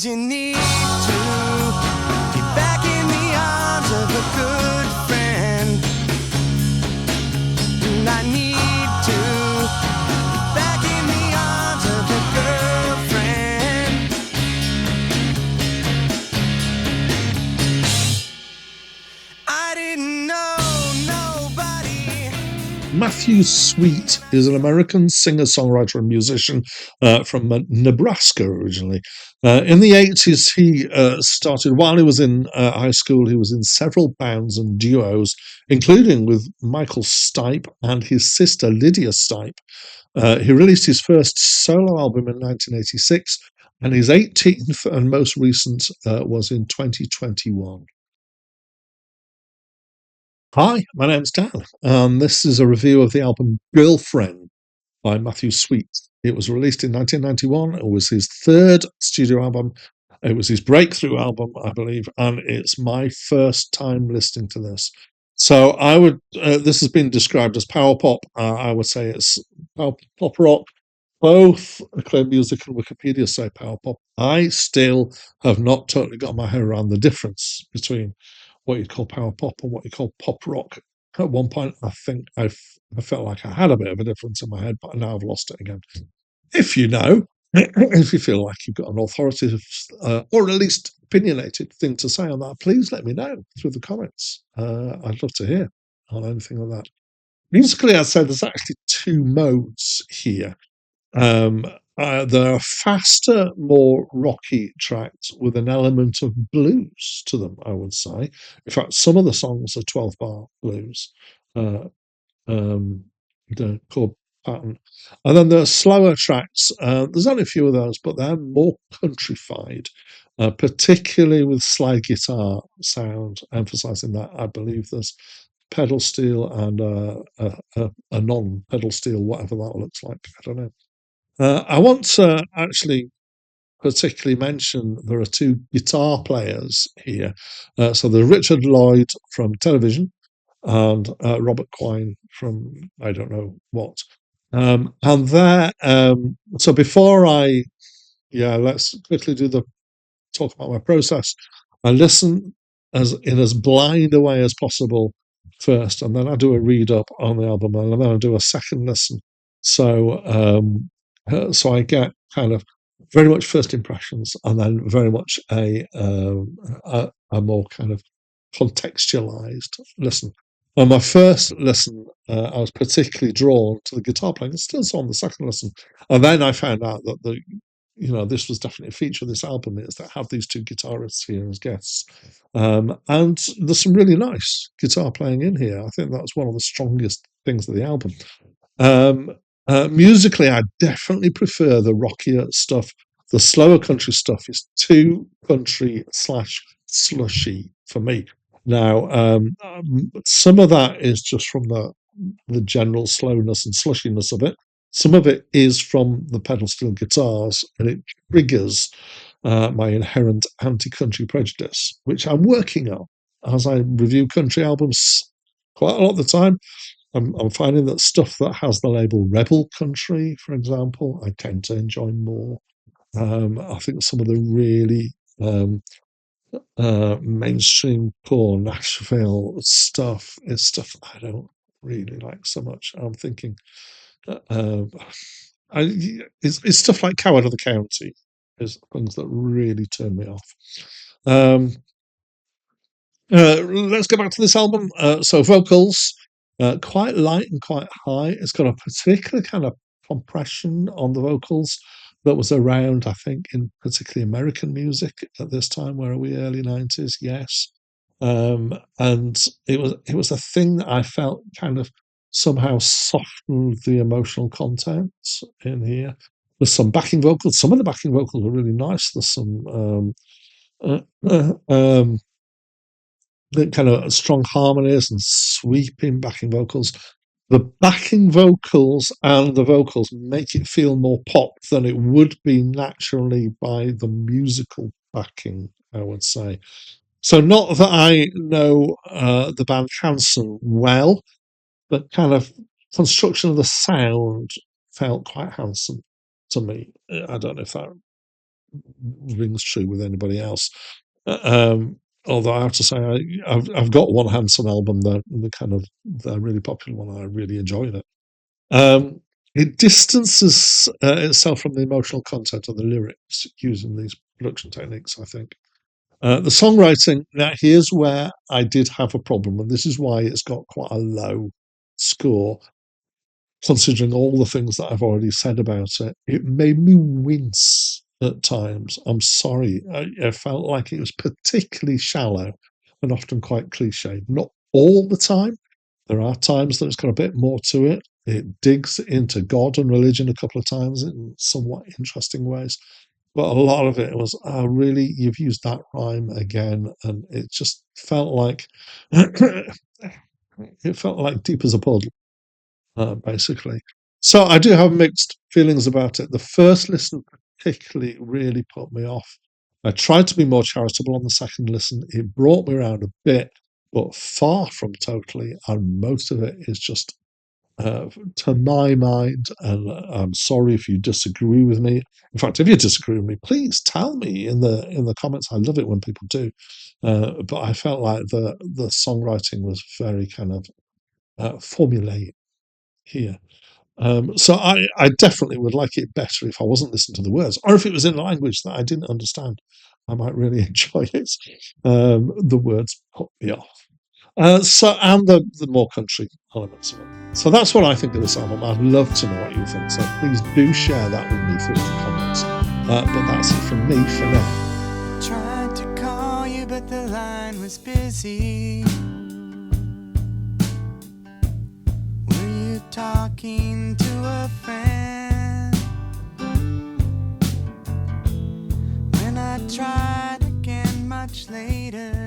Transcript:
you need to get back in the arms of a good friend. And I need to get back in the arms of a girlfriend. I didn't know nobody. Matthew Sweet is an American singer, songwriter, and musician from Nebraska originally. In the 80s, he started, while he was in high school, he was in several bands and duos, including with Michael Stipe and his sister Lydia Stipe. He released his first solo album in 1986, and his 18th and most recent was in 2021. Hi, my name's Dan, and this is a review of the album Girlfriend by Matthew Sweet. It was released in 1991. It was his third studio album. It was his breakthrough album, I believe, and it's my first time listening to this. So I would, this has been described as power pop. I would say it's pop rock. Both Acclaimed Music and Wikipedia say power pop. I still have not totally got my head around the difference between what you'd call power pop and what you call pop rock. At one point, I think I felt like I had a bit of a difference in my head, but now I've lost it again. If you know, if you feel like you've got an authoritative or at least opinionated thing to say on that, please let me know through the comments. I'd love to hear on anything like that. Musically, I'd say there's actually two modes here. There are faster, more rocky tracks with an element of blues to them, I would say. In fact, some of the songs are 12-bar blues, the chord pattern. And then there are slower tracks. There's only a few of those, but they're more countrified, particularly with slide guitar sound, emphasizing that. I believe there's pedal steel and a non-pedal steel, whatever that looks like. I don't know. I want to actually particularly mention there are two guitar players here. So there's Richard Lloyd from television and Robert Quine from I don't know what. And there, so before let's quickly talk about my process. I listen as blind a way as possible first, and then I do a read up on the album, and then I do a second listen. So I get kind of very much first impressions, and then very much a more kind of contextualized listen. On my first listen, I was particularly drawn to the guitar playing. It's still so on the second listen, and then I found out that this was definitely a feature of this album is that have these two guitarists here as guests, and there's some really nice guitar playing in here. I think that's one of the strongest things of the album. Musically, I definitely prefer the rockier stuff. The slower country stuff is too country / slushy for me. Now, some of that is just from the general slowness and slushiness of it. Some of it is from the pedal steel guitars, and it triggers my inherent anti-country prejudice, which I'm working on as I review country albums quite a lot of the time. I'm finding that stuff that has the label Rebel Country, for example, I tend to enjoy more. I think some of the really mainstream core Nashville stuff is stuff I don't really like so much. I'm thinking it's stuff like Coward of the County is things that really turn me off. Let's go back to this album. So vocals, quite light and quite high. It's got a particular kind of compression on the vocals that was around, I think, in particularly American music at this time. Where are we? Early 90s, yes. And it was a thing that I felt kind of somehow softened the emotional content in here. There's some backing vocals. Some of the backing vocals are really nice. There's some the kind of strong harmonies and sweeping backing vocals. The backing vocals and the vocals make it feel more pop than it would be naturally by the musical backing, I would say. So not that I know the band Hanson well, but kind of construction of the sound felt quite Hanson to me. I don't know if that rings true with anybody else. Although I have to say, I've got one Hanson album, the really popular one. I really enjoyed it. It distances itself from the emotional content of the lyrics using these production techniques, I think. The songwriting, now here's where I did have a problem, and this is why it's got quite a low score, considering all the things that I've already said about it. It made me wince at times. I'm sorry. I felt like it was particularly shallow and often quite cliched. Not all the time. There are times that it's got a bit more to it. It digs into God and religion a couple of times in somewhat interesting ways. But a lot of it was, oh, really, you've used that rhyme again. And it just felt like, it felt like deep as a puddle, basically. So I do have mixed feelings about it. The first listen particularly really put me off. I tried to be more charitable on the second listen. It brought me around a bit, but far from totally. And most of it is just, to my mind, and I'm sorry if you disagree with me. In fact, if you disagree with me, please tell me in the comments. I love it when people do. But I felt like the songwriting was very kind of formulaic here. So I definitely would like it better if I wasn't listening to the words, or if it was in a language that I didn't understand. I might really enjoy it. The words put me off. And the more country elements of it. So that's what I think of this album. I'd love to know what you think. So please do share that with me through the comments. But that's it from me for now. Tried to call you, but the line was busy. Were you talking to a friend? When I tried again much later,